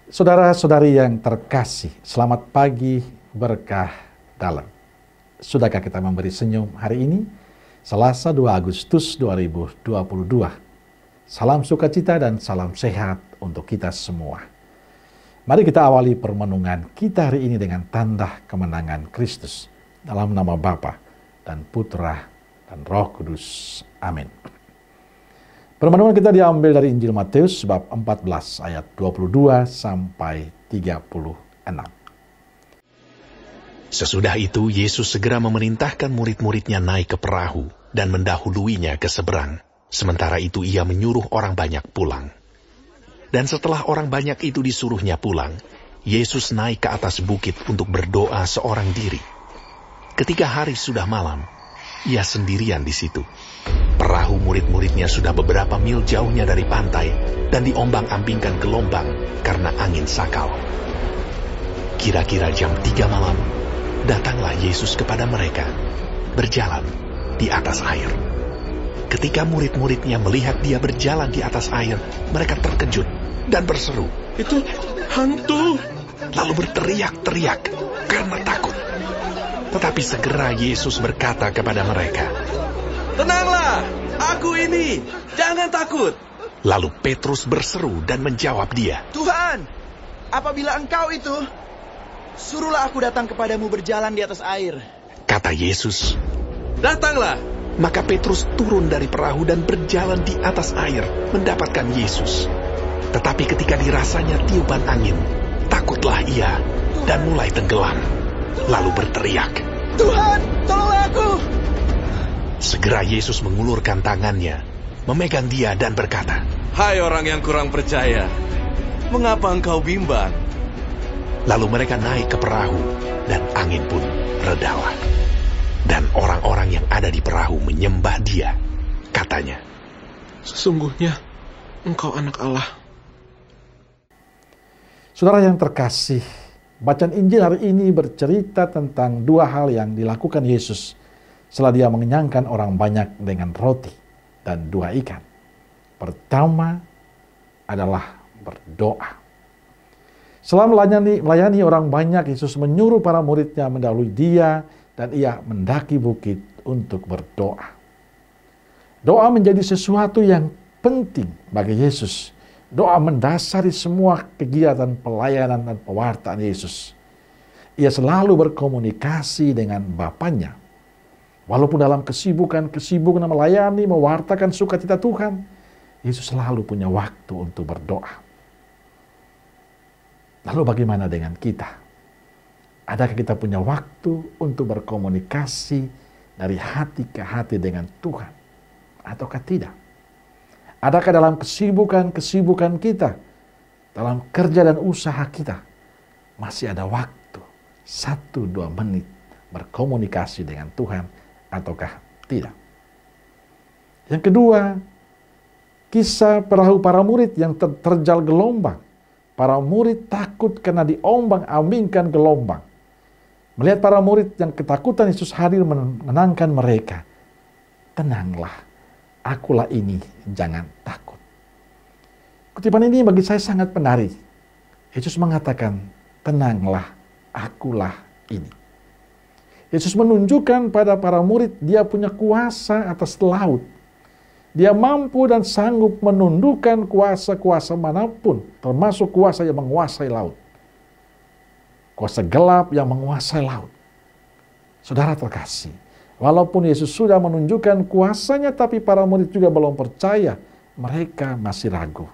Saudara-saudari yang terkasih, selamat pagi berkah dalam. Sudahkah kita memberi senyum hari ini? Selasa 2 Agustus 2022. Salam sukacita dan salam sehat untuk kita semua. Mari kita awali permenungan kita hari ini dengan tanda kemenangan Kristus. Dalam nama Bapa dan Putra dan Roh Kudus. Amin. Permenungan kita diambil dari Injil Matius bab 14 ayat 22 sampai 36. Sesudah itu Yesus segera memerintahkan murid-muridnya naik ke perahu dan mendahuluinya ke seberang. Sementara itu ia menyuruh orang banyak pulang. Dan setelah orang banyak itu disuruhnya pulang, Yesus naik ke atas bukit untuk berdoa seorang diri. Ketika hari sudah malam, ia sendirian di situ. Perahu murid-muridnya sudah beberapa mil jauhnya dari pantai dan diombang-ambingkan gelombang karena angin sakal. Kira-kira jam 3 malam, datanglah Yesus kepada mereka, berjalan di atas air. Ketika murid-muridnya melihat dia berjalan di atas air, mereka terkejut dan berseru, "Itu hantu!" lalu berteriak-teriak karena takut. Tetapi segera Yesus berkata kepada mereka, "Tenanglah, aku ini, jangan takut." Lalu Petrus berseru dan menjawab dia, "Tuhan, apabila Engkau itu, suruhlah aku datang kepadamu berjalan di atas air." Kata Yesus. "Datanglah." Maka Petrus turun dari perahu dan berjalan di atas air mendapatkan Yesus. Tetapi ketika dirasanya tiupan angin, takutlah ia dan mulai tenggelam. Lalu berteriak, "Tuhan, tolonglah aku!" Segera Yesus mengulurkan tangannya, memegang dia dan berkata, "Hai orang yang kurang percaya, mengapa engkau bimbang?" Lalu mereka naik ke perahu dan angin pun redalah. Dan orang-orang yang ada di perahu menyembah dia. Katanya, "Sesungguhnya engkau anak Allah." Saudara yang terkasih, bacaan Injil hari ini bercerita tentang dua hal yang dilakukan Yesus setelah dia mengenyangkan orang banyak dengan roti dan 2 ikan. Pertama adalah berdoa. Setelah melayani orang banyak, Yesus menyuruh para muridnya mendahului dia dan ia mendaki bukit untuk berdoa. Doa menjadi sesuatu yang penting bagi Yesus. Doa mendasari semua kegiatan pelayanan dan pewartaan Yesus. Ia selalu berkomunikasi dengan Bapanya. Walaupun dalam kesibukan melayani, mewartakan sukacita Tuhan, Yesus selalu punya waktu untuk berdoa. Lalu bagaimana dengan kita? Adakah kita punya waktu untuk berkomunikasi dari hati ke hati dengan Tuhan? Ataukah tidak? Adakah dalam kesibukan kita, dalam kerja dan usaha kita, masih ada waktu 1-2 menit berkomunikasi dengan Tuhan ataukah tidak? Yang kedua, kisah perahu para murid yang terjal gelombang. Para murid takut karena diombang-ambingkan gelombang. Melihat para murid yang ketakutan, Yesus hadir menenangkan mereka. "Tenanglah, akulah ini, jangan takut." Kutipan ini bagi saya sangat menarik. Yesus mengatakan, "Tenanglah, akulah ini." Yesus menunjukkan pada para murid dia punya kuasa atas laut. Dia mampu dan sanggup menundukkan kuasa-kuasa manapun, termasuk kuasa yang menguasai laut. Kuasa gelap yang menguasai laut. Saudara terkasih, walaupun Yesus sudah menunjukkan kuasanya, tapi para murid juga belum percaya. Mereka masih ragu.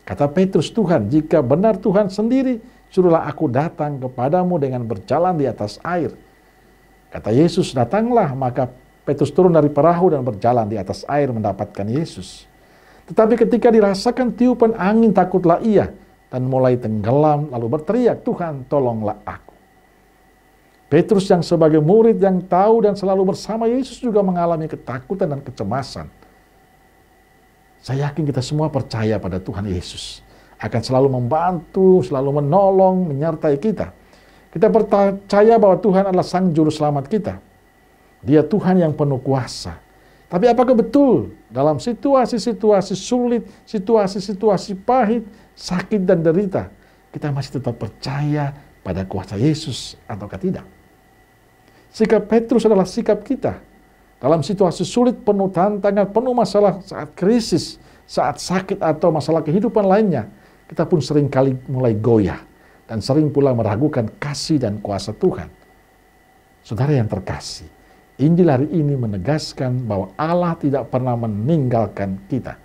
Kata Petrus, "Tuhan, jika benar Tuhan sendiri, suruhlah aku datang kepadamu dengan berjalan di atas air." Kata Yesus, "Datanglah." Maka Petrus turun dari perahu dan berjalan di atas air mendapatkan Yesus. Tetapi ketika dirasakan tiupan angin, takutlah ia dan mulai tenggelam, lalu berteriak, "Tuhan, tolonglah aku." Petrus yang sebagai murid yang tahu dan selalu bersama Yesus juga mengalami ketakutan dan kecemasan. Saya yakin kita semua percaya pada Tuhan Yesus. Akan selalu membantu, selalu menolong, menyertai kita. Kita percaya bahwa Tuhan adalah Sang Juru Selamat kita. Dia Tuhan yang penuh kuasa. Tapi apakah betul dalam situasi-situasi sulit, situasi-situasi pahit, sakit dan derita, Kita masih tetap percaya pada kuasa Yesus ataukah tidak? Sikap Petrus adalah sikap kita. Dalam situasi sulit, penuh tantangan, penuh masalah, saat krisis, saat sakit atau masalah kehidupan lainnya, kita pun sering kali mulai goyah dan sering pula meragukan kasih dan kuasa Tuhan. Saudara yang terkasih, Injil hari ini menegaskan bahwa Allah tidak pernah meninggalkan kita.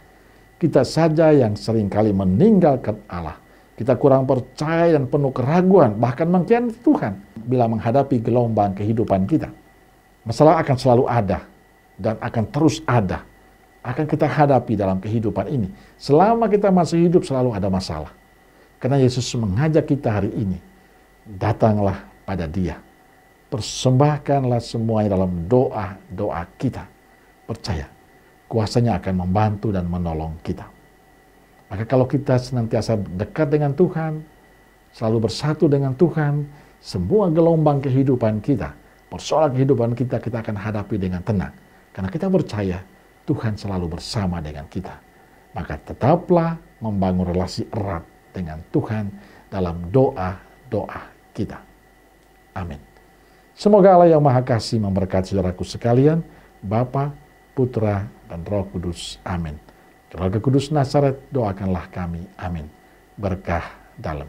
Kita saja yang sering kali meninggalkan Allah. Kita kurang percaya dan penuh keraguan, bahkan mengkhianati Tuhan bila menghadapi gelombang kehidupan kita. Masalah akan selalu ada dan akan terus ada. Akan kita hadapi dalam kehidupan ini. Selama kita masih hidup selalu ada masalah. Karena Yesus mengajak kita hari ini, datanglah pada Dia. Persembahkanlah semuanya dalam doa-doa kita. Percaya, kuasanya akan membantu dan menolong kita. Maka kalau kita senantiasa dekat dengan Tuhan, selalu bersatu dengan Tuhan, semua gelombang kehidupan kita, persoalan kehidupan kita akan hadapi dengan tenang. Karena kita percaya Tuhan selalu bersama dengan kita. Maka tetaplah membangun relasi erat dengan Tuhan dalam doa-doa kita. Amin. Semoga Allah yang Maha Kasih memberkati saudaraku sekalian, Bapa, Putra, dan Roh Kudus. Amin. Keluarga Kudus Nazaret, doakanlah kami. Amin. Berkah dalam.